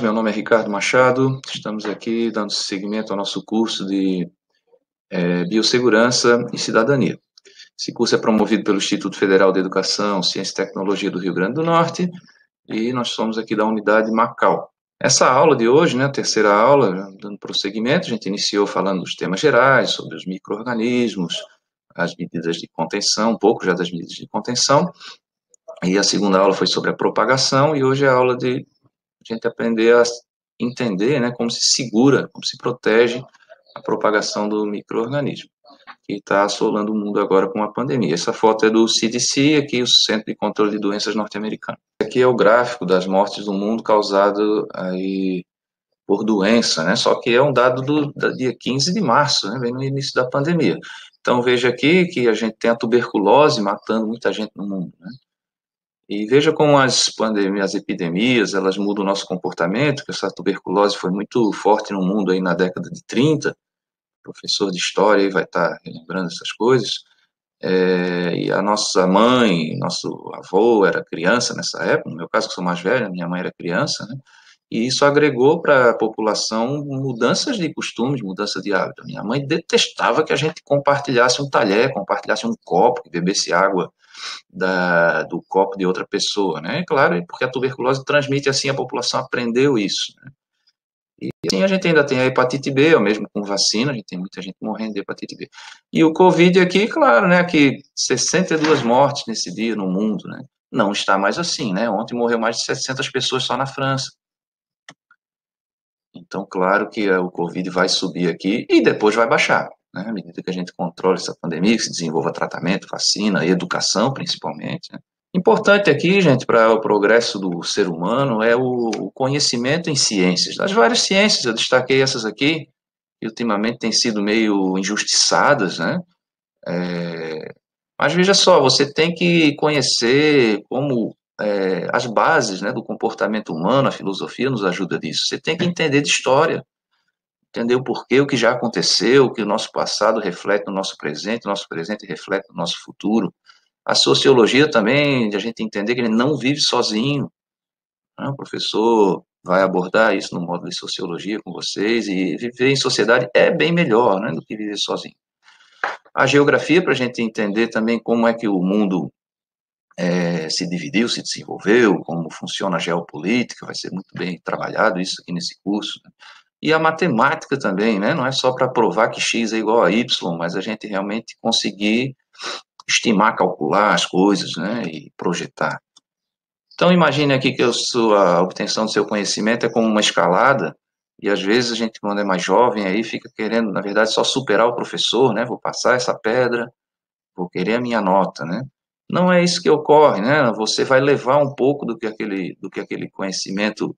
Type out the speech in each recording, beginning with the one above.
Meu nome é Ricardo Machado, estamos aqui dando seguimento ao nosso curso de Biossegurança e Cidadania. Esse curso é promovido pelo Instituto Federal de Educação, Ciência e Tecnologia do Rio Grande do Norte e nós somos aqui da unidade Macau. Essa aula de hoje, né, a terceira aula, dando prosseguimento, a gente iniciou falando dos temas gerais, sobre os micro-organismos, as medidas de contenção, um pouco já das medidas de contenção, e a segunda aula foi sobre a propagação e hoje é a aula de a gente aprender a entender, né, como se segura, como se protege a propagação do micro-organismo, que está assolando o mundo agora com a pandemia. Essa foto é do CDC, aqui o Centro de Controle de Doenças norte-americano. Aqui é o gráfico das mortes do mundo causado aí por doença, né, só que é um dado do dia 15 de março, né, bem no início da pandemia. Então veja aqui que a gente tem a tuberculose matando muita gente no mundo, né. E veja como as pandemias, as epidemias, elas mudam o nosso comportamento, que essa tuberculose foi muito forte no mundo aí na década de 30, professor de história aí vai estar lembrando essas coisas, e a nossa mãe, nosso avô era criança nessa época, no meu caso que sou mais velho, minha mãe era criança, né? E isso agregou para a população mudanças de costumes, mudança de hábito. Minha mãe detestava que a gente compartilhasse um talher, compartilhasse um copo, que bebesse água do copo de outra pessoa, né? Claro, porque a tuberculose transmite assim, a população aprendeu isso, né? E assim a gente ainda tem a hepatite B, ou mesmo com vacina, a gente tem muita gente morrendo de hepatite B. E o Covid aqui, claro, né, que 62 mortes nesse dia no mundo, né? Não está mais assim, né? Ontem morreu mais de 700 pessoas só na França. Então, claro que o Covid vai subir aqui e depois vai baixar, né? À medida que a gente controla essa pandemia, que se desenvolva tratamento, vacina, educação principalmente, né? Importante aqui, gente, para o progresso do ser humano é o conhecimento em ciências. Das várias ciências, eu destaquei essas aqui, que ultimamente têm sido meio injustiçadas, né? Mas veja só, você tem que conhecer como as bases, né, do comportamento humano, a filosofia nos ajuda disso. Você tem que entender de história, entender o porquê, o que já aconteceu, o que o nosso passado reflete no nosso presente reflete no nosso futuro. A sociologia também, de a gente entender que ele não vive sozinho, né? O professor vai abordar isso no módulo de sociologia com vocês, e viver em sociedade é bem melhor, né, do que viver sozinho. A geografia, para a gente entender também como é que o mundo se dividiu, se desenvolveu, como funciona a geopolítica, vai ser muito bem trabalhado isso aqui nesse curso, né? E a matemática também, né? Não é só para provar que x é igual a y, mas a gente realmente conseguir estimar, calcular as coisas, né? E projetar. Então imagine aqui que a obtenção do seu conhecimento é como uma escalada, e às vezes a gente, quando é mais jovem, aí fica querendo, na verdade, só superar o professor, né? Vou passar essa pedra, vou querer a minha nota, né? Não é isso que ocorre, né? Você vai levar um pouco do que aquele conhecimento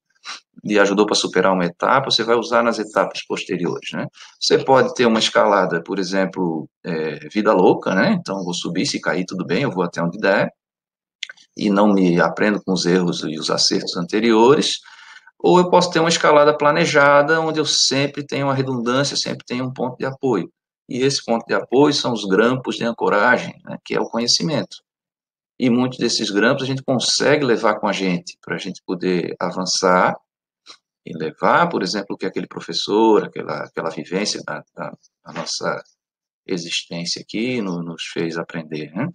lhe ajudou para superar uma etapa, você vai usar nas etapas posteriores, né? Você pode ter uma escalada, por exemplo, vida louca, né? Então, vou subir, se cair, tudo bem, eu vou até onde der, e não me aprendo com os erros e os acertos anteriores, ou eu posso ter uma escalada planejada, onde eu sempre tenho uma redundância, sempre tenho um ponto de apoio. E esse ponto de apoio são os grampos de ancoragem, né, que é o conhecimento. E muitos desses grampos a gente consegue levar com a gente, para a gente poder avançar e levar, por exemplo, o que aquele professor, aquela vivência da nossa existência aqui nos fez aprender, né?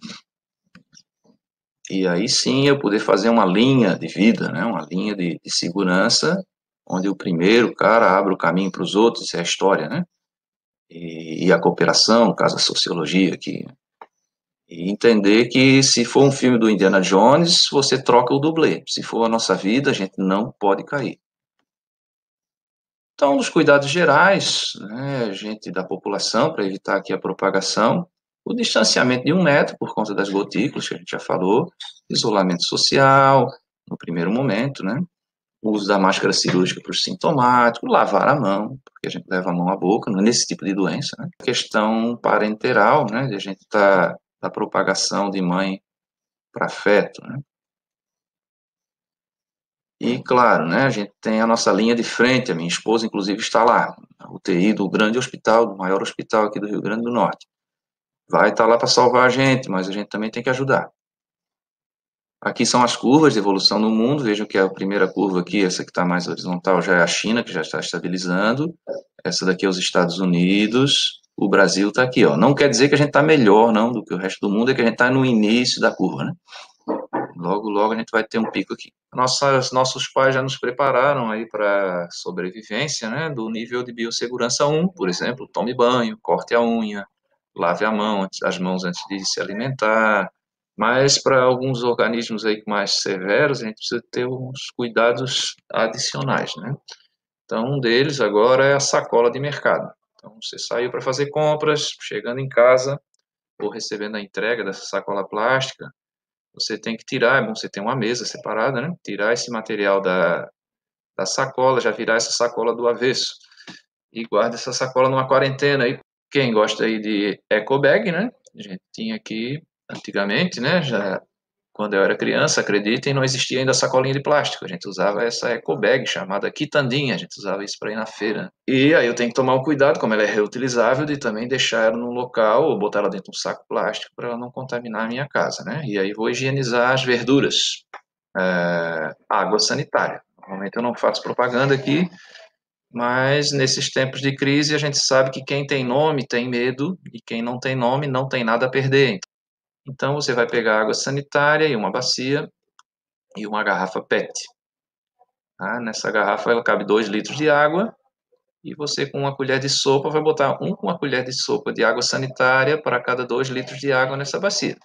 E aí sim eu poder fazer uma linha de vida, né? Uma linha de segurança, onde o primeiro cara abre o caminho para os outros, isso é a história, né? E a cooperação, no caso a sociologia aqui. E entender que se for um filme do Indiana Jones, você troca o dublê. Se for a nossa vida, a gente não pode cair. Então, dos cuidados gerais, né, gente da população, para evitar aqui a propagação, o distanciamento de 1 metro por conta das gotículas, que a gente já falou, isolamento social, no primeiro momento, né, o uso da máscara cirúrgica para os sintomáticos, lavar a mão, porque a gente leva a mão à boca, nesse tipo de doença, né, a questão parenteral, né, de a gente estar da propagação de mãe para feto, né, E, claro, né, a gente tem a nossa linha de frente, a minha esposa, inclusive, está lá, na UTI do grande hospital, do maior hospital aqui do Rio Grande do Norte. Vai estar lá para salvar a gente, mas a gente também tem que ajudar. Aqui são as curvas de evolução no mundo. Vejam que a primeira curva aqui, essa que está mais horizontal, já é a China, que já está estabilizando. Essa daqui é os Estados Unidos. O Brasil está aqui, ó. Não quer dizer que a gente está melhor, não, do que o resto do mundo, é que a gente está no início da curva, né? Logo, logo a gente vai ter um pico aqui. Nossos pais já nos prepararam aí para sobrevivência, né? Do nível de biossegurança 1, por exemplo, tome banho, corte a unha, lave as mãos antes de se alimentar. Mas para alguns organismos aí mais severos, a gente precisa ter uns cuidados adicionais, né? Então, um deles agora é a sacola de mercado. Então, você saiu para fazer compras, chegando em casa ou recebendo a entrega dessa sacola plástica, você tem que tirar, é bom você ter uma mesa separada, né? Tirar esse material da sacola, já virar essa sacola do avesso. E guarda essa sacola numa quarentena aí. Quem gosta aí de eco bag, né? A gente tinha aqui antigamente, né? Já quando eu era criança, acreditem, não existia ainda sacolinha de plástico. A gente usava essa eco bag chamada quitandinha, a gente usava isso para ir na feira. E aí eu tenho que tomar um cuidado, como ela é reutilizável, de também deixar ela num local ou botar ela dentro de um saco plástico para ela não contaminar a minha casa, né? E aí vou higienizar as verduras. Água sanitária. Normalmente eu não faço propaganda aqui, mas nesses tempos de crise a gente sabe que quem tem nome tem medo e quem não tem nome não tem nada a perder. Então você vai pegar água sanitária e uma bacia e uma garrafa PET. Tá? Nessa garrafa ela cabe 2 litros de água e você com uma colher de sopa vai botar uma colher de sopa de água sanitária para cada 2 litros de água nessa bacia.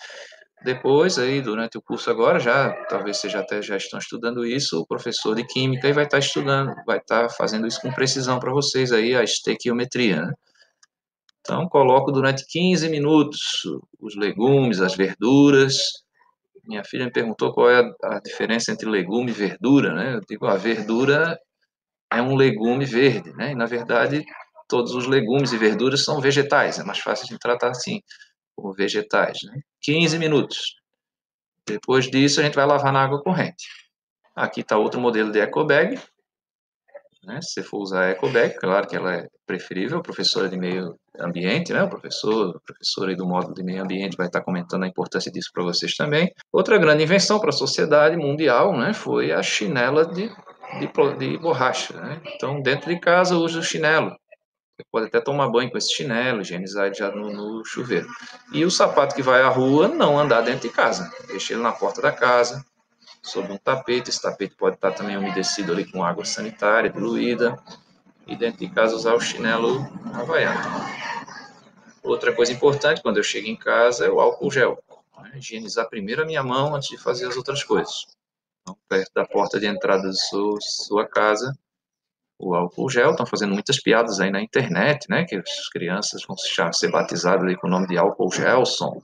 Depois, aí, durante o curso agora, talvez vocês já estão estudando isso, o professor de química vai estar estudando, vai estar fazendo isso com precisão para vocês aí, a estequiometria, né? Então, coloco durante 15 minutos os legumes, as verduras. Minha filha me perguntou qual é a diferença entre legume e verdura, né? Eu digo, a verdura é um legume verde, né? E, na verdade, todos os legumes e verduras são vegetais, é mais fácil de tratar assim, como vegetais, né? 15 minutos. Depois disso, a gente vai lavar na água corrente. Aqui está outro modelo de eco bag, né? Se você for usar a eco bag, claro que ela é preferível, professora de meio ambiente, né? O professor aí do módulo de meio ambiente vai estar comentando a importância disso para vocês também. Outra grande invenção para a sociedade mundial, né? Foi a chinela de borracha, né? Então, dentro de casa, use o chinelo. Você pode até tomar banho com esse chinelo, higienizar ele já no chuveiro. E o sapato que vai à rua, não andar dentro de casa. Deixa ele na porta da casa, sobre um tapete. Esse tapete pode estar também umedecido ali com água sanitária diluída. E dentro de casa usar o chinelo havaiano. Outra coisa importante quando eu chego em casa é o álcool gel. Né? Higienizar primeiro a minha mão antes de fazer as outras coisas. Então, perto da porta de entrada da sua casa, o álcool gel. Estão fazendo muitas piadas aí na internet, né? Que as crianças vão ser batizadas ali com o nome de álcool gelson.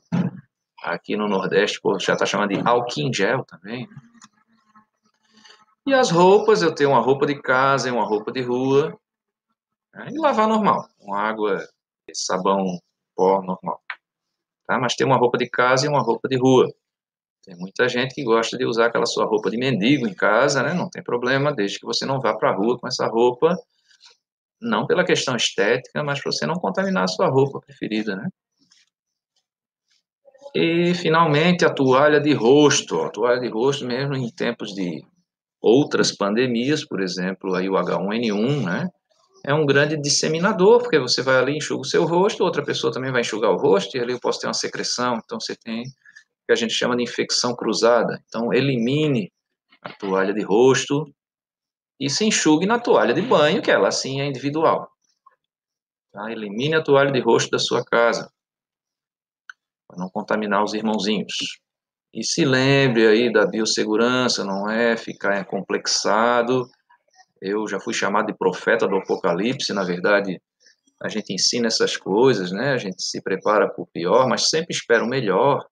Aqui no Nordeste, pô, já está chamando de álcool em gel também. E as roupas, eu tenho uma roupa de casa e uma roupa de rua. Né? E lavar normal, com água, sabão, pó normal. Tá? Mas tem uma roupa de casa e uma roupa de rua. Tem muita gente que gosta de usar aquela sua roupa de mendigo em casa, né? Não tem problema, desde que você não vá para a rua com essa roupa, não pela questão estética, mas para você não contaminar a sua roupa preferida, né? E, finalmente, a toalha de rosto. A toalha de rosto, mesmo em tempos de outras pandemias, por exemplo, aí o H1N1, né? É um grande disseminador, porque você vai ali, enxuga o seu rosto, outra pessoa também vai enxugar o rosto, e ali eu posso ter uma secreção, então você tem o que a gente chama de infecção cruzada. Então, elimine a toalha de rosto e se enxugue na toalha de banho, que ela sim é individual. Tá? Elimine a toalha de rosto da sua casa, para não contaminar os irmãozinhos. E se lembre aí da biossegurança, não é ficar complexado. Eu já fui chamado de profeta do apocalipse, na verdade, a gente ensina essas coisas, né? A gente se prepara para o pior, mas sempre espera o melhor,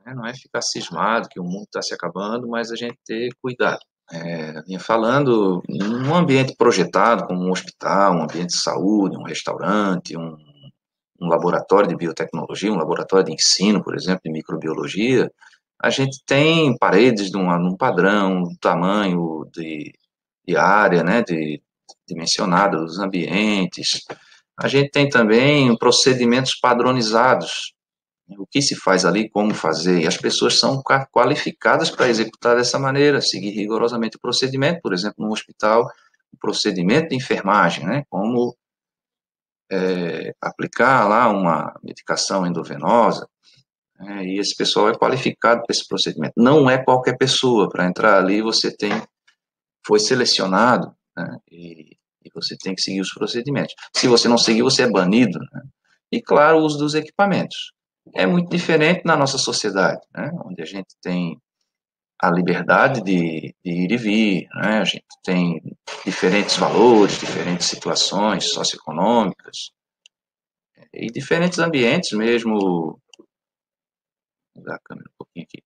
né? Não é ficar cismado que o mundo está se acabando, mas a gente ter cuidado. Vinha falando num ambiente projetado, como um hospital, um ambiente de saúde, um restaurante, um laboratório de biotecnologia, um laboratório de ensino, por exemplo, de microbiologia, a gente tem paredes de um padrão, tamanho de área, né, dimensionada dos ambientes. A gente tem também procedimentos padronizados, o que se faz ali, como fazer, e as pessoas são qualificadas para executar dessa maneira, seguir rigorosamente o procedimento, por exemplo, no hospital, o procedimento de enfermagem, né, como aplicar lá uma medicação endovenosa, né, e esse pessoal é qualificado para esse procedimento. Não é qualquer pessoa, para entrar ali você foi selecionado, né, e você tem que seguir os procedimentos. Se você não seguir, você é banido, né? E, claro, o uso dos equipamentos. É muito diferente na nossa sociedade, né, onde a gente tem a liberdade de ir e vir, né, a gente tem diferentes valores, diferentes situações socioeconômicas e diferentes ambientes mesmo. Vou mudar a câmera um pouquinho aqui.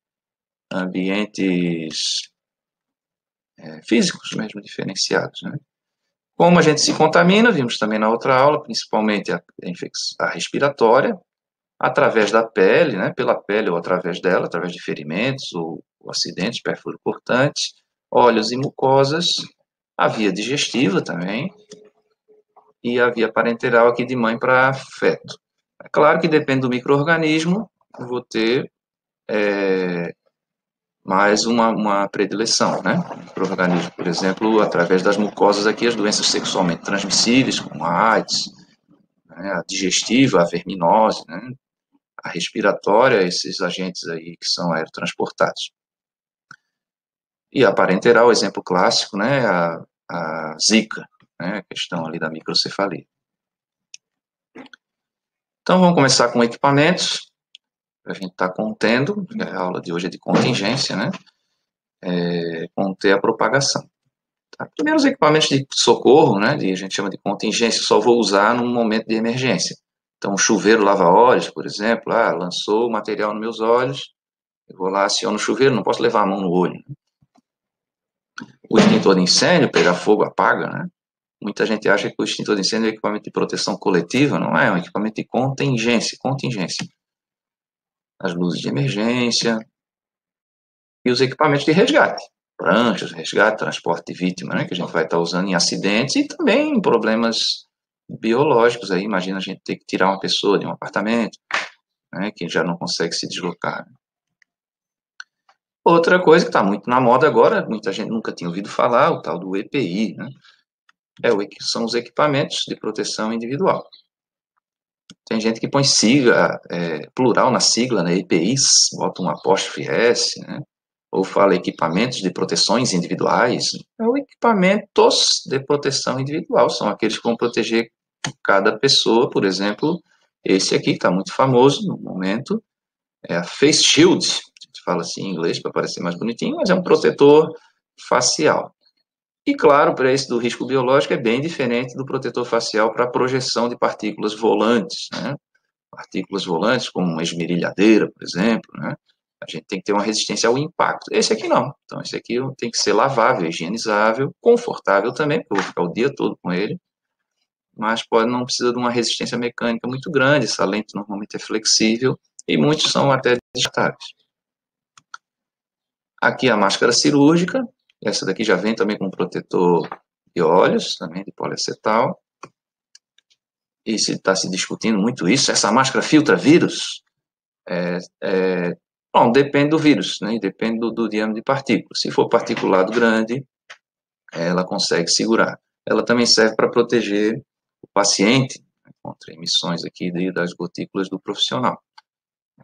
Ambientes físicos mesmo diferenciados, né? Como a gente se contamina, vimos também na outra aula, principalmente a respiratória, através da pele, né, pela pele ou através dela, através de ferimentos ou acidentes perfuro-cortantes, olhos e mucosas, a via digestiva também, e a via parenteral aqui de mãe para feto. É claro que depende do micro-organismo, eu vou ter mais uma predileção, né? Micro-organismo, por exemplo, através das mucosas aqui, as doenças sexualmente transmissíveis, como a AIDS, né, a digestiva, a verminose, né, a respiratória, esses agentes aí que são aerotransportados. E a parenteral, exemplo clássico, né, a Zika, né, a questão ali da microcefalia. Então, vamos começar com equipamentos, a gente está contendo, a aula de hoje é de contingência, né, conter a propagação. Tá? Primeiro, os equipamentos de socorro, né, a gente chama de contingência, só vou usar num momento de emergência. Então, o chuveiro lava-olhos, por exemplo, lançou o material nos meus olhos, eu vou lá, aciono o chuveiro, não posso levar a mão no olho. O extintor de incêndio, pegar fogo, apaga, né? Muita gente acha que o extintor de incêndio é um equipamento de proteção coletiva, não é um equipamento de contingência. As luzes de emergência e os equipamentos de resgate, pranchas, resgate, transporte de vítima, né, que a gente vai estar usando em acidentes e também em problemas biológicos. Aí, imagina a gente ter que tirar uma pessoa de um apartamento, né, que já não consegue se deslocar. Outra coisa que está muito na moda agora, muita gente nunca tinha ouvido falar, o tal do EPI, né? São os equipamentos de proteção individual. Tem gente que põe sigla, plural na sigla, né, EPIs, bota um apóstrofe S, né, ou fala equipamentos de proteções individuais. É o equipamentos de proteção individual, são aqueles que vão proteger cada pessoa, por exemplo, esse aqui, que está muito famoso no momento, é a Face Shield, a gente fala assim em inglês para parecer mais bonitinho, mas é um protetor facial. E, claro, para esse do risco biológico é bem diferente do protetor facial para projeção de partículas volantes, né? Partículas volantes, como uma esmerilhadeira, por exemplo, né? A gente tem que ter uma resistência ao impacto. Esse aqui não. Então, esse aqui tem que ser lavável, higienizável, confortável também, porque eu vou ficar o dia todo com ele, mas não precisa de uma resistência mecânica muito grande. Essa lente normalmente é flexível e muitos são até descartáveis. Aqui a máscara cirúrgica. Essa daqui já vem também com protetor de olhos, também de poliacetal. E se está se discutindo muito isso, essa máscara filtra vírus? Bom, depende do vírus, né? Depende do diâmetro de partícula. Se for particulado grande, ela consegue segurar. Ela também serve para proteger o paciente, né, contra emissões aqui das gotículas do profissional.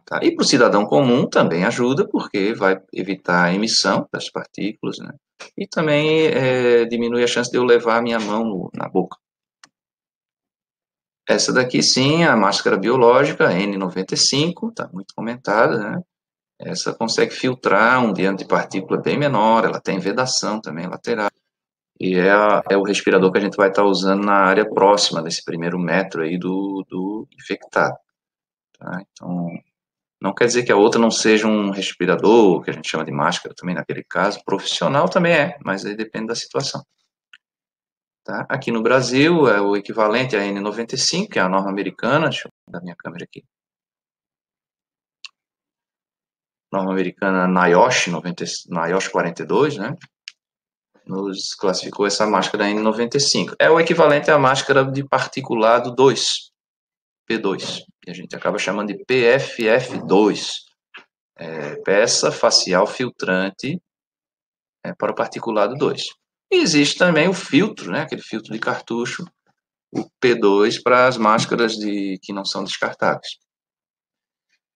Tá? E para o cidadão comum também ajuda, porque vai evitar a emissão das partículas, né? E também diminui a chance de eu levar a minha mão na boca. Essa daqui sim, a máscara biológica, N95, está muito comentada, né? Essa consegue filtrar um diâmetro de partícula bem menor, ela tem vedação também lateral. E é o respirador que a gente vai estar usando na área próxima desse primeiro metro aí do infectado. Tá? Então, não quer dizer que a outra não seja um respirador, que a gente chama de máscara também naquele caso. Profissional também mas aí depende da situação. Tá? Aqui no Brasil é o equivalente a N95, que é a norma americana. Deixa eu dar minha câmera aqui. norma americana NIOSH 42, né? Nos classificou essa máscara em 95. É o equivalente à máscara de particulado 2, P2, que a gente acaba chamando de PFF2, peça facial filtrante para o particulado 2. E existe também o filtro, né, aquele filtro de cartucho, o P2, para as máscaras que não são descartáveis.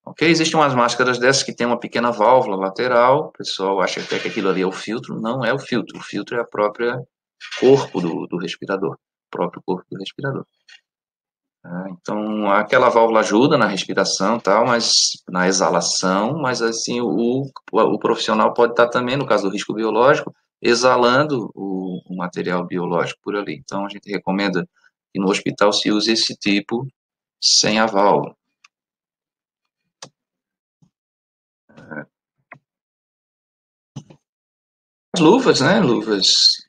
Ok? Existem umas máscaras dessas que tem uma pequena válvula lateral, o pessoal acha até que aquilo ali é o filtro, não é o filtro é a própria corpo do respirador, o próprio corpo do respirador. Então, aquela válvula ajuda na respiração, tal, mas na exalação, mas assim, o profissional pode estar também, no caso do risco biológico, exalando o material biológico por ali. Então, a gente recomenda que no hospital se use esse tipo sem a válvula. As luvas, né? Luvas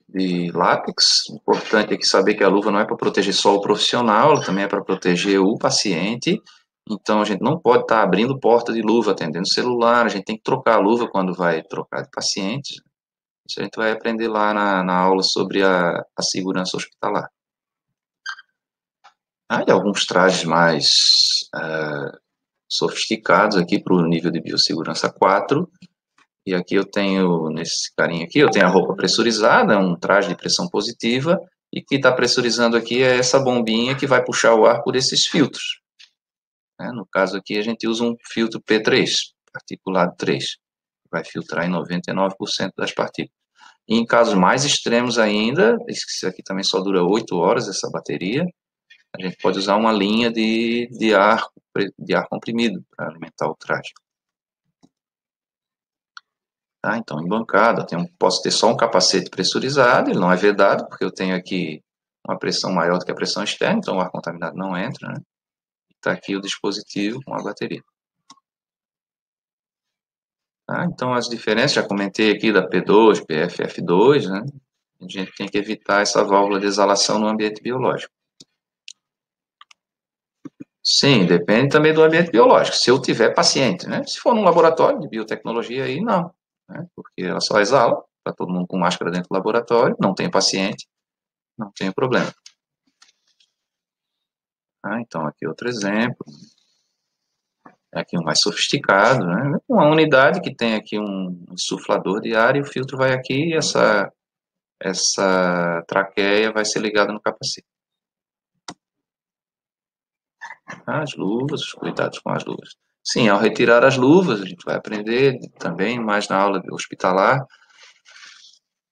de látex. Importante aqui saber que a luva não é para proteger só o profissional, ela também é para proteger o paciente. Então, a gente não pode estar abrindo porta de luva, atendendo celular, a gente tem que trocar a luva quando vai trocar de paciente. Isso a gente vai aprender lá na aula sobre a segurança hospitalar. E alguns trajes mais sofisticados aqui para o nível de biossegurança 4. E aqui eu tenho, nesse carinha aqui, eu tenho a roupa pressurizada, um traje de pressão positiva, e o que está pressurizando aqui é essa bombinha que vai puxar o ar por esses filtros. No caso aqui, a gente usa um filtro P3, particulado 3, que vai filtrar em 99% das partículas. E em casos mais extremos ainda, isso aqui também só dura 8 horas, essa bateria, a gente pode usar uma linha de ar comprimido para alimentar o traje. Então, em bancada, posso ter só um capacete pressurizado, ele não é vedado, porque eu tenho aqui uma pressão maior do que a pressão externa, então o ar contaminado não entra, né? Está aqui o dispositivo com a bateria. Então, as diferenças, já comentei aqui da P2, PFF2, né? A gente tem que evitar essa válvula de exalação no ambiente biológico. Sim, depende também do ambiente biológico. Se eu tiver paciente, né? Se for num laboratório de biotecnologia, aí não, né? Porque ela só exala, está todo mundo com máscara dentro do laboratório, não tem paciente, não tem problema. Então, aqui outro exemplo. Aqui um mais sofisticado, né? Uma unidade que tem aqui um insuflador de ar e o filtro vai aqui e essa traqueia vai ser ligada no capacete. As luvas, os cuidados com as luvas. Sim, ao retirar as luvas, a gente vai aprender também mais na aula hospitalar,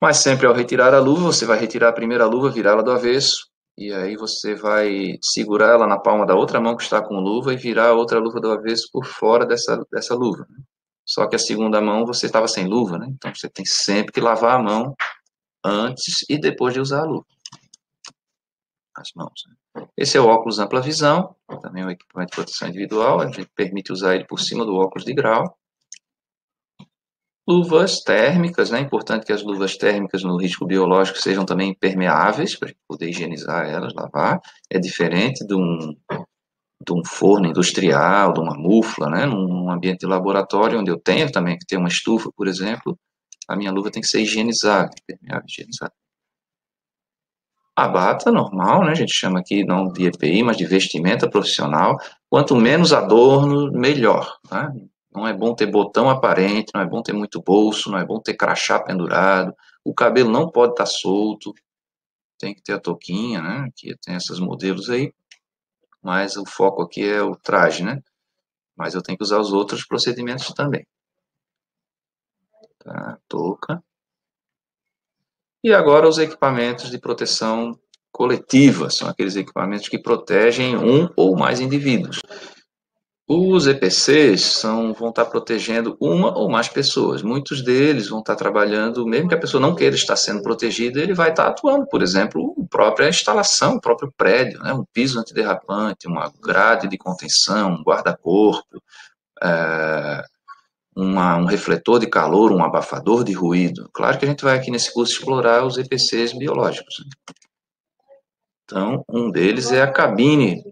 mas sempre ao retirar a luva, você vai retirar a primeira luva, virá-la do avesso, e aí você vai segurar ela na palma da outra mão que está com luva e virar a outra luva do avesso por fora dessa luva. Só que a segunda mão você estava sem luva, né? Então você tem sempre que lavar a mão antes e depois de usar a luva. As mãos. Né? Esse é o óculos ampla visão, também é um equipamento de proteção individual, a gente permite usar ele por cima do óculos de grau. Luvas térmicas, né? É importante que as luvas térmicas no risco biológico sejam também impermeáveis, para poder higienizar elas, lavar. É diferente de um forno industrial, de uma mufla, né? Num ambiente de laboratório, onde eu tenho também que ter uma estufa, por exemplo, a minha luva tem que ser higienizada, impermeável, higienizada. A bata normal, né? A gente chama aqui não de EPI, mas de vestimenta profissional. Quanto menos adorno, melhor, tá? Não é bom ter botão aparente, não é bom ter muito bolso, não é bom ter crachá pendurado. O cabelo não pode estar solto, tem que ter a touquinha, né? Aqui tem esses modelos aí, mas o foco aqui é o traje, né? Mas eu tenho que usar os outros procedimentos também. Tá? Touca. E agora os equipamentos de proteção coletiva, são aqueles equipamentos que protegem um ou mais indivíduos. Os EPCs vão estar protegendo uma ou mais pessoas. Muitos deles vão estar trabalhando, mesmo que a pessoa não queira estar sendo protegida, ele vai estar atuando, por exemplo, a própria instalação, o próprio prédio, né? Um piso antiderrapante, uma grade de contenção, um guarda-corpo, um refletor de calor, um abafador de ruído. Claro que a gente vai aqui nesse curso explorar os EPCs biológicos. Então, um deles é a cabine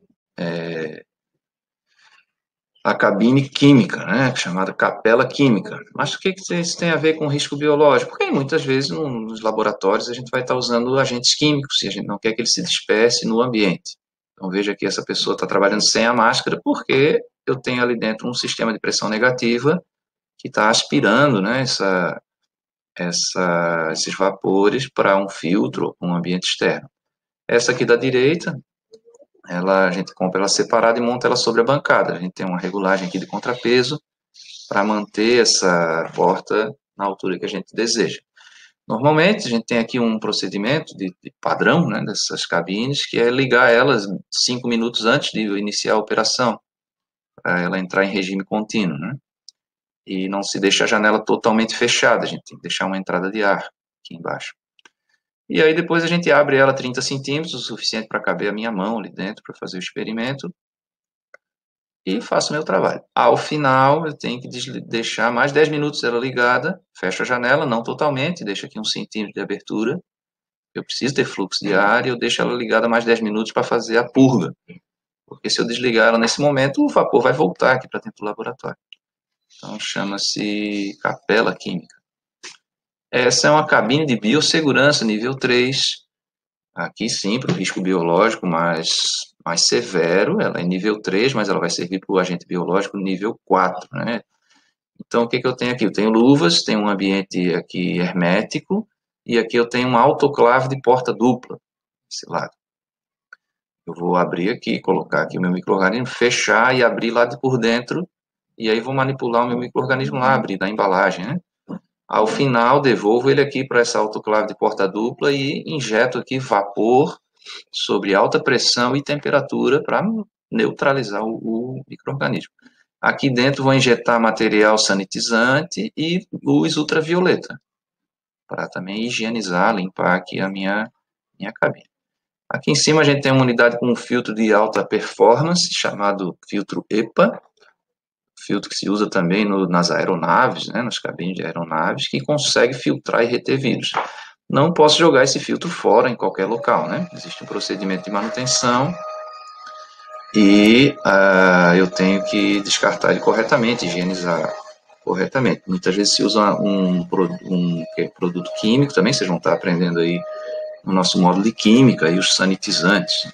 a cabine química, né, chamada capela química. Mas o que isso tem a ver com risco biológico? Porque muitas vezes nos laboratórios a gente vai estar usando agentes químicos e a gente não quer que ele se disperse no ambiente. Então veja que essa pessoa está trabalhando sem a máscara porque eu tenho ali dentro um sistema de pressão negativa que está aspirando, né, esses vapores para um filtro ou um ambiente externo. Essa aqui da direita, a gente compra ela separada e monta ela sobre a bancada. A gente tem uma regulagem aqui de contrapeso para manter essa porta na altura que a gente deseja. Normalmente, a gente tem aqui um procedimento de padrão, né, dessas cabines, que é ligar elas 5 minutos antes de iniciar a operação, para ela entrar em regime contínuo, né? E não se deixa a janela totalmente fechada, a gente tem que deixar uma entrada de ar aqui embaixo. E aí depois a gente abre ela 30 centímetros, o suficiente para caber a minha mão ali dentro para fazer o experimento, e faço o meu trabalho. Ao final, eu tenho que deixar mais 10 minutos ela ligada, fecho a janela, não totalmente, deixo aqui 1 centímetro de abertura, eu preciso ter fluxo de ar e eu deixo ela ligada mais 10 minutos para fazer a purga, porque se eu desligar ela nesse momento, o vapor vai voltar aqui para dentro do laboratório. Então chama-se capela química. Essa é uma cabine de biossegurança nível 3. Aqui sim, para o risco biológico mais severo, ela é nível 3, mas ela vai servir para o agente biológico nível 4, né? Então, o que eu tenho aqui? Eu tenho luvas, tenho um ambiente aqui hermético, e aqui eu tenho um autoclave de porta dupla, esse lado. Eu vou abrir aqui, colocar aqui o meu micro-organismo, fechar e abrir lá de por dentro, e aí vou manipular o meu micro-organismo lá, abrir da embalagem, né? Ao final, devolvo ele aqui para essa autoclave de porta dupla e injeto aqui vapor sobre alta pressão e temperatura para neutralizar o micro-organismo. Aqui dentro vou injetar material sanitizante e luz ultravioleta, para também higienizar, limpar aqui a minha cabine. Aqui em cima a gente tem uma unidade com um filtro de alta performance, chamado filtro EPA, filtro que se usa também nas aeronaves, né, nas cabines de aeronaves, que consegue filtrar e reter vírus. Não posso jogar esse filtro fora em qualquer local, né? Existe um procedimento de manutenção e eu tenho que descartar ele corretamente, higienizar corretamente. Muitas vezes se usa um produto químico também, vocês vão estar aprendendo aí no nosso módulo de química e os sanitizantes.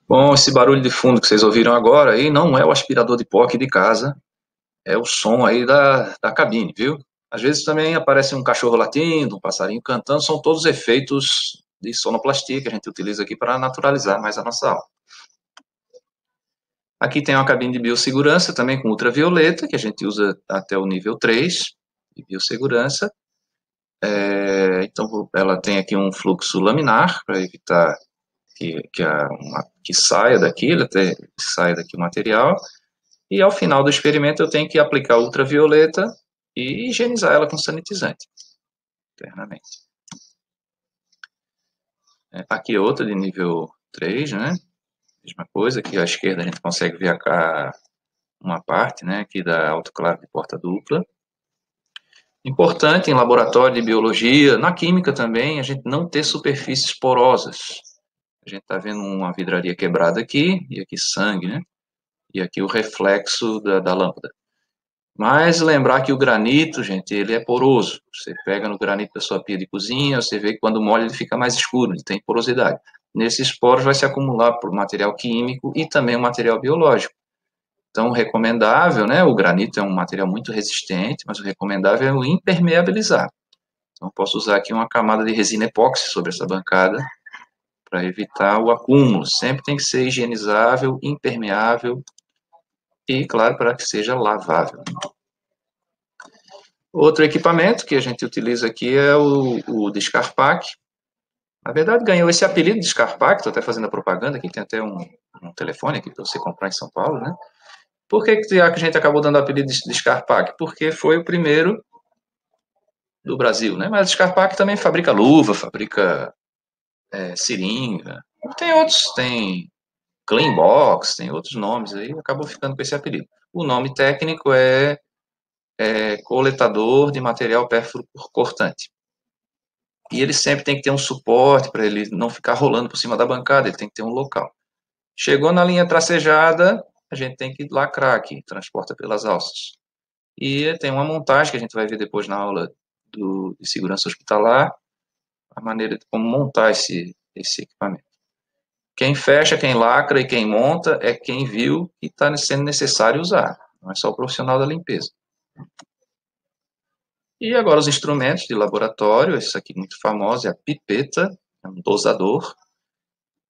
Bom, esse barulho de fundo que vocês ouviram agora aí não é o aspirador de pó aqui de casa, é o som aí da cabine, viu? Às vezes também aparece um cachorro latindo, um passarinho cantando, são todos efeitos de sonoplastia que a gente utiliza aqui para naturalizar mais a nossa aula. Aqui tem uma cabine de biossegurança também com ultravioleta, que a gente usa até o nível 3 de biossegurança. Então, ela tem aqui um fluxo laminar para evitar que saia daqui, saia daqui o material. E ao final do experimento eu tenho que aplicar ultravioleta e higienizar ela com sanitizante, internamente. Aqui outra de nível 3, né? Mesma coisa, aqui à esquerda a gente consegue ver uma parte, né, aqui da autoclave de porta dupla. Importante em laboratório de biologia, na química também, a gente não ter superfícies porosas. A gente está vendo uma vidraria quebrada aqui, e aqui sangue, né? E aqui o reflexo da lâmpada. Mas lembrar que o granito, gente, ele é poroso. Você pega no granito da sua pia de cozinha, você vê que quando molha ele fica mais escuro, ele tem porosidade. Nesses poros vai se acumular por material químico e também o material biológico. Então, o recomendável, né, o granito é um material muito resistente, mas o recomendável é o impermeabilizar. Então, eu posso usar aqui uma camada de resina epóxi sobre essa bancada para evitar o acúmulo. Sempre tem que ser higienizável, impermeável e, claro, para que seja lavável. Outro equipamento que a gente utiliza aqui é o Descarpac. Na verdade, ganhou esse apelido de Descarpac, estou até fazendo a propaganda aqui, tem até um telefone aqui para você comprar em São Paulo, né? Por que a gente acabou dando o apelido de Descarpac? Porque foi o primeiro do Brasil, né? Mas Descarpac também fabrica luva, fabrica seringa. Tem outros, tem Clean Box, tem outros nomes aí, acabou ficando com esse apelido. O nome técnico é coletador de material pérfuro cortante. E ele sempre tem que ter um suporte para ele não ficar rolando por cima da bancada, ele tem que ter um local. Chegou na linha tracejada, a gente tem que lacrar aqui, transporta pelas alças. E tem uma montagem que a gente vai ver depois na aula de segurança hospitalar, a maneira de como montar esse equipamento. Quem fecha, quem lacra e quem monta é quem viu que está sendo necessário usar, não é só o profissional da limpeza. E agora os instrumentos de laboratório, esse aqui muito famoso é a pipeta, é um dosador,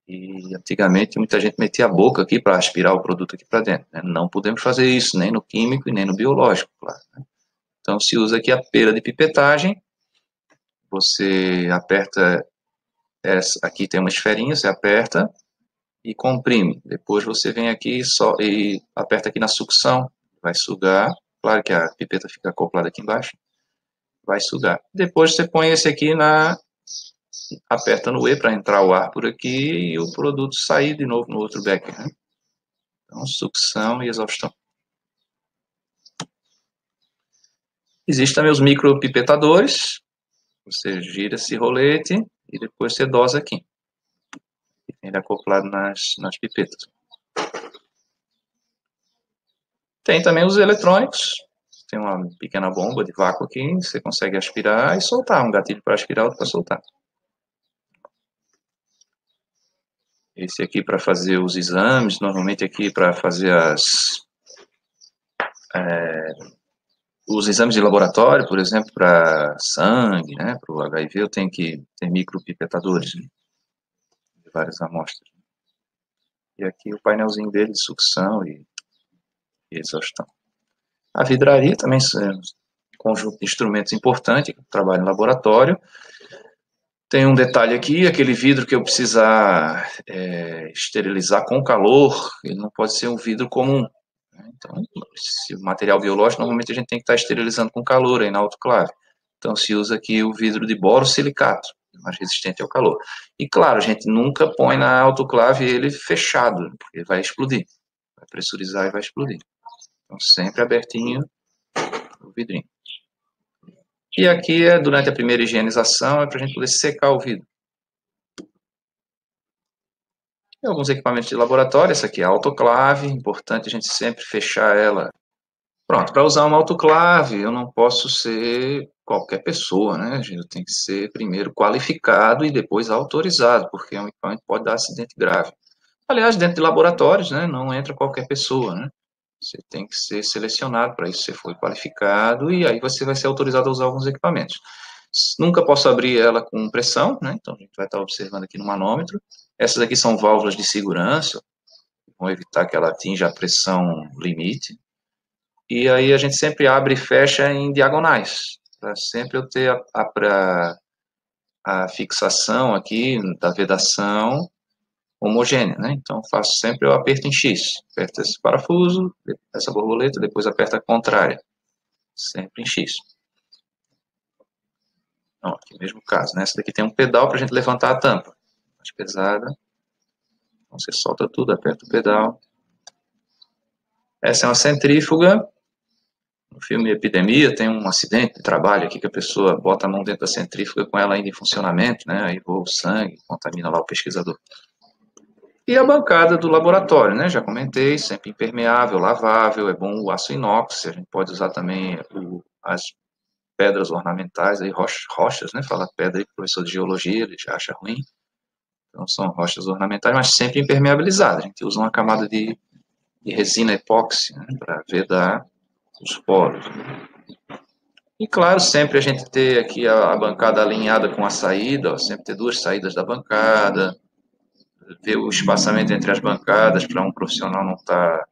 e antigamente muita gente metia a boca aqui para aspirar o produto aqui para dentro, né? Não podemos fazer isso, nem no químico e nem no biológico, claro, né? Então se usa aqui a pera de pipetagem, você aperta, aqui tem uma esferinha, você aperta e comprime. Depois você vem aqui e aperta aqui na sucção, vai sugar. Claro que a pipeta fica acoplada aqui embaixo, vai sugar. Depois você põe esse aqui aperta no E para entrar o ar por aqui e o produto sair de novo no outro becker, né? Então, sucção e exaustão. Existem também os micropipetadores. Você gira esse rolete e depois você dosa aqui. Ele é acoplado nas pipetas. Tem também os eletrônicos. Tem uma pequena bomba de vácuo aqui, você consegue aspirar e soltar. Um gatilho para aspirar, outro para soltar. Esse aqui para fazer os exames, normalmente aqui para fazer os exames de laboratório, por exemplo, para sangue, né, para o HIV, eu tenho que ter micropipetadores, né, de várias amostras. E aqui o painelzinho dele de sucção e exaustão. A vidraria também é um conjunto de instrumentos importante, que trabalho em laboratório. Tem um detalhe aqui, aquele vidro que eu precisar esterilizar com calor, ele não pode ser um vidro comum. Então, se o material biológico, normalmente a gente tem que estar esterilizando com calor aí na autoclave. Então, se usa aqui o vidro de borosilicato, mais resistente ao calor. E, claro, a gente nunca põe na autoclave ele fechado, porque vai explodir. Vai pressurizar e vai explodir. Então, sempre abertinho o vidrinho. E aqui, durante a primeira higienização, é para a gente poder secar o vidro. E alguns equipamentos de laboratório, essa aqui é a autoclave, importante a gente sempre fechar ela. Pronto, para usar uma autoclave, eu não posso ser qualquer pessoa, né? Eu tenho que ser primeiro qualificado e depois autorizado, porque um equipamento pode dar acidente grave. Aliás, dentro de laboratórios, né, não entra qualquer pessoa, né? Você tem que ser selecionado para isso, você foi qualificado e aí você vai ser autorizado a usar alguns equipamentos. Nunca posso abrir ela com pressão, né? Então a gente vai estar observando aqui no manômetro. Essas aqui são válvulas de segurança, vão evitar que ela atinja a pressão limite. E aí a gente sempre abre e fecha em diagonais, para sempre eu ter a fixação aqui da vedação homogênea, né? Então faço sempre o aperto em X, aperto esse parafuso, essa borboleta, depois aperta a contrária, sempre em X. Não, aqui mesmo caso, né? Essa daqui tem um pedal para a gente levantar a tampa, mais pesada. Então você solta tudo, aperta o pedal. Essa é uma centrífuga. No filme Epidemia tem um acidente de trabalho aqui que a pessoa bota a mão dentro da centrífuga com ela ainda em funcionamento, né? Aí voa o sangue, contamina lá o pesquisador. E a bancada do laboratório, né? Já comentei, sempre impermeável, lavável, é bom o aço inox, a gente pode usar também as pedras ornamentais, aí rochas, né? Fala pedra aí, professor de geologia, ele já acha ruim. Então são rochas ornamentais, mas sempre impermeabilizadas. A gente usa uma camada de resina epóxi, né? Para vedar os poros. E claro, sempre a gente ter aqui a bancada alinhada com a saída, ó, sempre ter duas saídas da bancada, ver o espaçamento entre as bancadas para um profissional não estar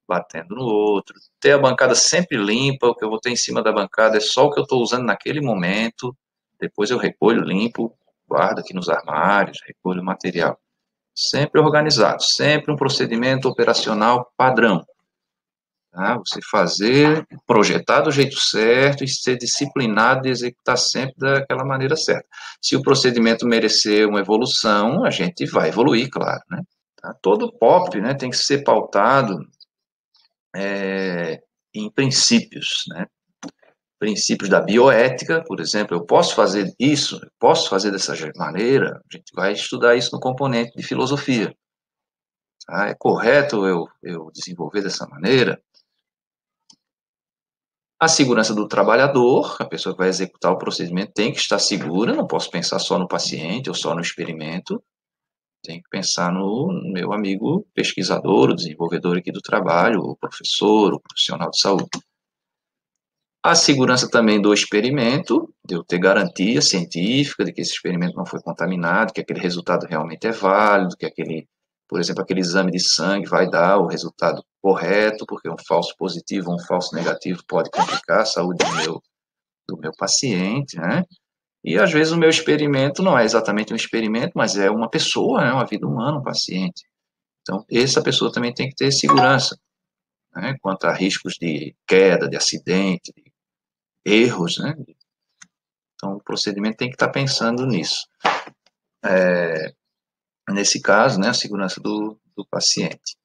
batendo no outro, ter a bancada sempre limpa, o que eu vou ter em cima da bancada é só o que eu estou usando naquele momento, depois eu recolho, limpo, guardo aqui nos armários, recolho o material. Sempre organizado, sempre um procedimento operacional padrão. Tá? Você fazer, projetar do jeito certo e ser disciplinado e executar sempre daquela maneira certa. Se o procedimento merecer uma evolução, a gente vai evoluir, claro, né? Tá? Todo POP, né, tem que ser pautado em princípios, né? Princípios da bioética, por exemplo, eu posso fazer isso, eu posso fazer dessa maneira, a gente vai estudar isso no componente de filosofia. Tá? É correto eu desenvolver dessa maneira? A segurança do trabalhador, a pessoa que vai executar o procedimento tem que estar segura, não posso pensar só no paciente ou só no experimento, tem que pensar no meu amigo pesquisador, o desenvolvedor aqui do trabalho, o professor, o profissional de saúde. A segurança também do experimento, de eu ter garantia científica de que esse experimento não foi contaminado, que aquele resultado realmente é válido, que aquele, por exemplo, aquele exame de sangue vai dar o resultado correto, porque um falso positivo ou um falso negativo pode complicar a saúde do meu paciente, né? E às vezes o meu experimento não é exatamente um experimento, mas é uma pessoa, né? Uma vida humana, um paciente. Então, essa pessoa também tem que ter segurança, né? Quanto a riscos de queda, de acidente, de erros, né? Então, o procedimento tem que estar pensando nisso. Nesse caso, né, a segurança do paciente.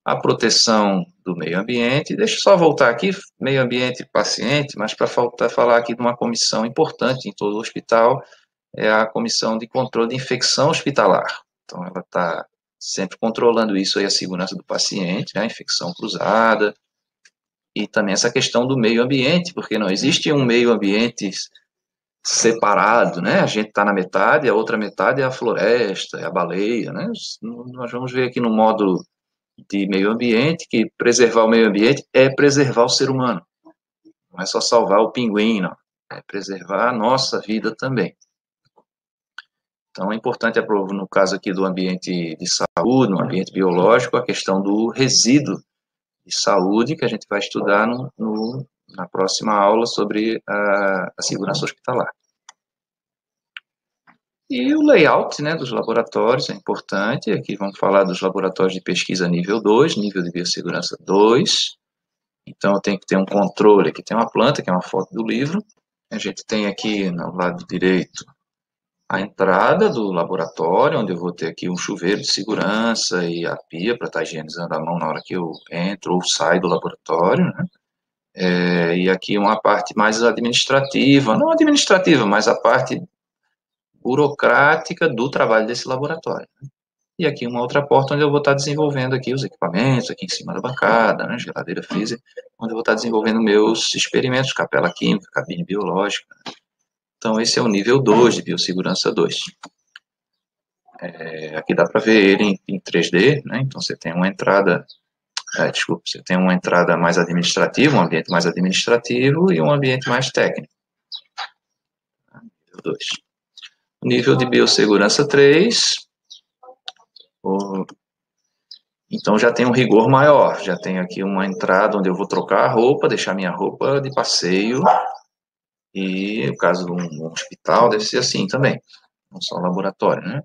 A proteção do meio ambiente, deixa eu só voltar aqui, meio ambiente e paciente, mas para falar aqui de uma comissão importante em todo o hospital, é a comissão de controle de infecção hospitalar. Então, ela está sempre controlando isso aí, a segurança do paciente, né, a infecção cruzada, e também essa questão do meio ambiente, porque não existe um meio ambiente separado, né? A gente está na metade, a outra metade é a floresta, é a baleia, né? Nós vamos ver aqui no módulo de meio ambiente que preservar o meio ambiente é preservar o ser humano. Não é só salvar o pinguim, não. É preservar a nossa vida também. Então, é importante, no caso aqui do ambiente de saúde, no ambiente biológico, a questão do resíduo de saúde, que a gente vai estudar na próxima aula sobre a segurança hospitalar. E o layout, né, dos laboratórios é importante. Aqui vamos falar dos laboratórios de pesquisa nível 2, nível de biossegurança 2. Então, eu tenho que ter um controle. Aqui tem uma planta, que é uma foto do livro. A gente tem aqui, no lado direito, a entrada do laboratório, onde eu vou ter aqui um chuveiro de segurança e a pia para estar higienizando a mão na hora que eu entro ou saio do laboratório, né? E aqui uma parte mais administrativa, não administrativa, mas a parte burocrática do trabalho desse laboratório. E aqui uma outra porta onde eu vou estar desenvolvendo aqui os equipamentos, aqui em cima da bancada, né, geladeira, freezer, onde eu vou estar desenvolvendo meus experimentos, capela química, cabine biológica. Então, esse é o nível 2 de biossegurança 2. Aqui dá para ver ele em 3D, né? Então você tem uma entrada, você tem uma entrada mais administrativa, um ambiente mais administrativo e um ambiente mais técnico. Nível 2. O nível de biossegurança 3, então já tem um rigor maior, já tem aqui uma entrada onde eu vou trocar a roupa, deixar minha roupa de passeio, e no caso de um hospital deve ser assim também, não só laboratório, né?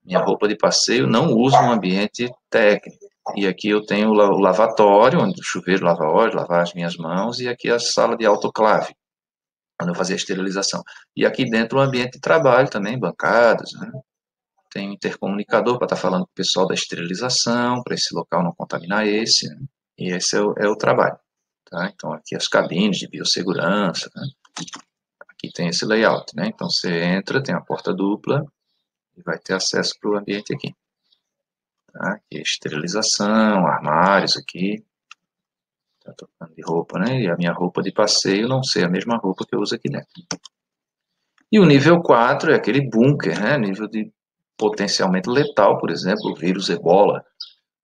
Minha roupa de passeio não uso no ambiente técnico. E aqui eu tenho o lavatório, onde o chuveiro lava óleo, lavar as minhas mãos, e aqui a sala de autoclave, onde eu fazia a esterilização. E aqui dentro o ambiente de trabalho também, bancadas, né? Tem um intercomunicador para estar falando com o pessoal da esterilização, para esse local não contaminar esse, né? E esse é o trabalho. Tá? Então aqui as cabines de biossegurança, né? Aqui tem esse layout, né? Então você entra, tem a porta dupla, e vai ter acesso para o ambiente aqui. Tá? Aqui esterilização, armários aqui. Tá trocando de roupa, né? E a minha roupa de passeio não ser a mesma roupa que eu uso aqui dentro. E o nível 4 é aquele bunker, né? Nível de potencialmente letal, por exemplo, o vírus Ebola,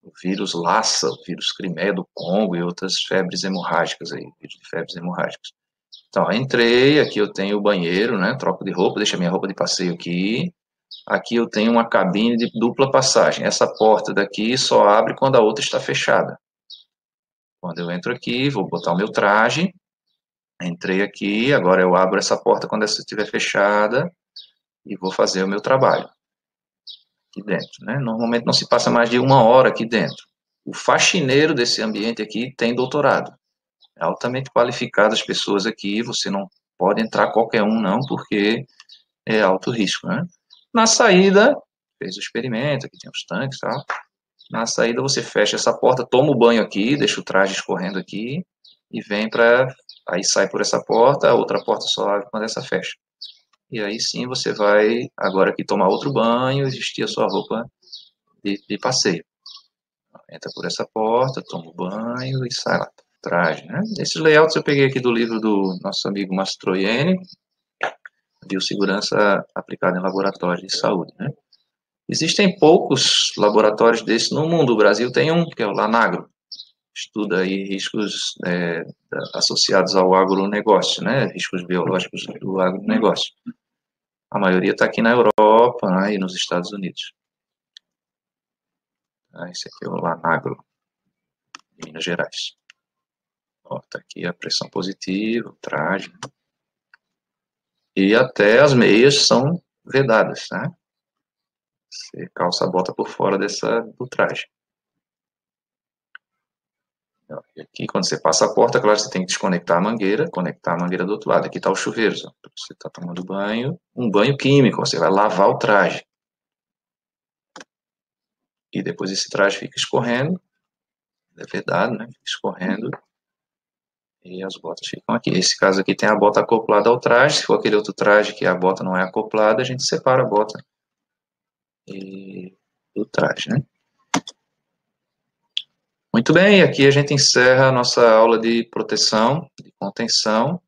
o vírus Lassa, o vírus Crimeia do Congo e outras febres hemorrágicas aí, vírus de febres hemorrágicas. Então, entrei, aqui eu tenho o banheiro, né? Troco de roupa, deixo a minha roupa de passeio aqui. Aqui eu tenho uma cabine de dupla passagem. Essa porta daqui só abre quando a outra está fechada. Quando eu entro aqui, vou botar o meu traje. Entrei aqui, agora eu abro essa porta quando essa estiver fechada e vou fazer o meu trabalho aqui dentro, né? Normalmente não se passa mais de 1 hora aqui dentro. O faxineiro desse ambiente aqui tem doutorado. É altamente qualificado as pessoas aqui, você não pode entrar qualquer um não, porque é alto risco, né? Na saída, fez o experimento, aqui tem os tanques e tal. Na saída você fecha essa porta, toma o banho aqui, deixa o traje escorrendo aqui e vem para... Aí sai por essa porta, a outra porta só abre quando essa fecha. E aí sim você vai agora aqui tomar outro banho e vestir a sua roupa de passeio. Entra por essa porta, toma o banho e sai lá. Traje, né? Esses layouts eu peguei aqui do livro do nosso amigo Mastroianni, Biossegurança aplicada em laboratórios de saúde, né? Existem poucos laboratórios desses no mundo. O Brasil tem um, que é o Lanagro. Estuda aí riscos associados ao agronegócio, né? Riscos biológicos do agronegócio. A maioria está aqui na Europa, né? E nos Estados Unidos. Esse aqui é o Lanagro, de Minas Gerais. Está aqui a pressão positiva, o traje. E até as meias são vedadas, né? Você calça a bota por fora do traje. E aqui, quando você passa a porta, claro, você tem que desconectar a mangueira, conectar a mangueira do outro lado. Aqui está o chuveiro. Você está tomando banho, um banho químico, você vai lavar o traje. E depois esse traje fica escorrendo, é vedado, né? Fica escorrendo. E as botas ficam aqui. Esse caso aqui tem a bota acoplada ao traje. Se for aquele outro traje que a bota não é acoplada, a gente separa a bota do traje, né? Muito bem, aqui a gente encerra a nossa aula de proteção, de contenção.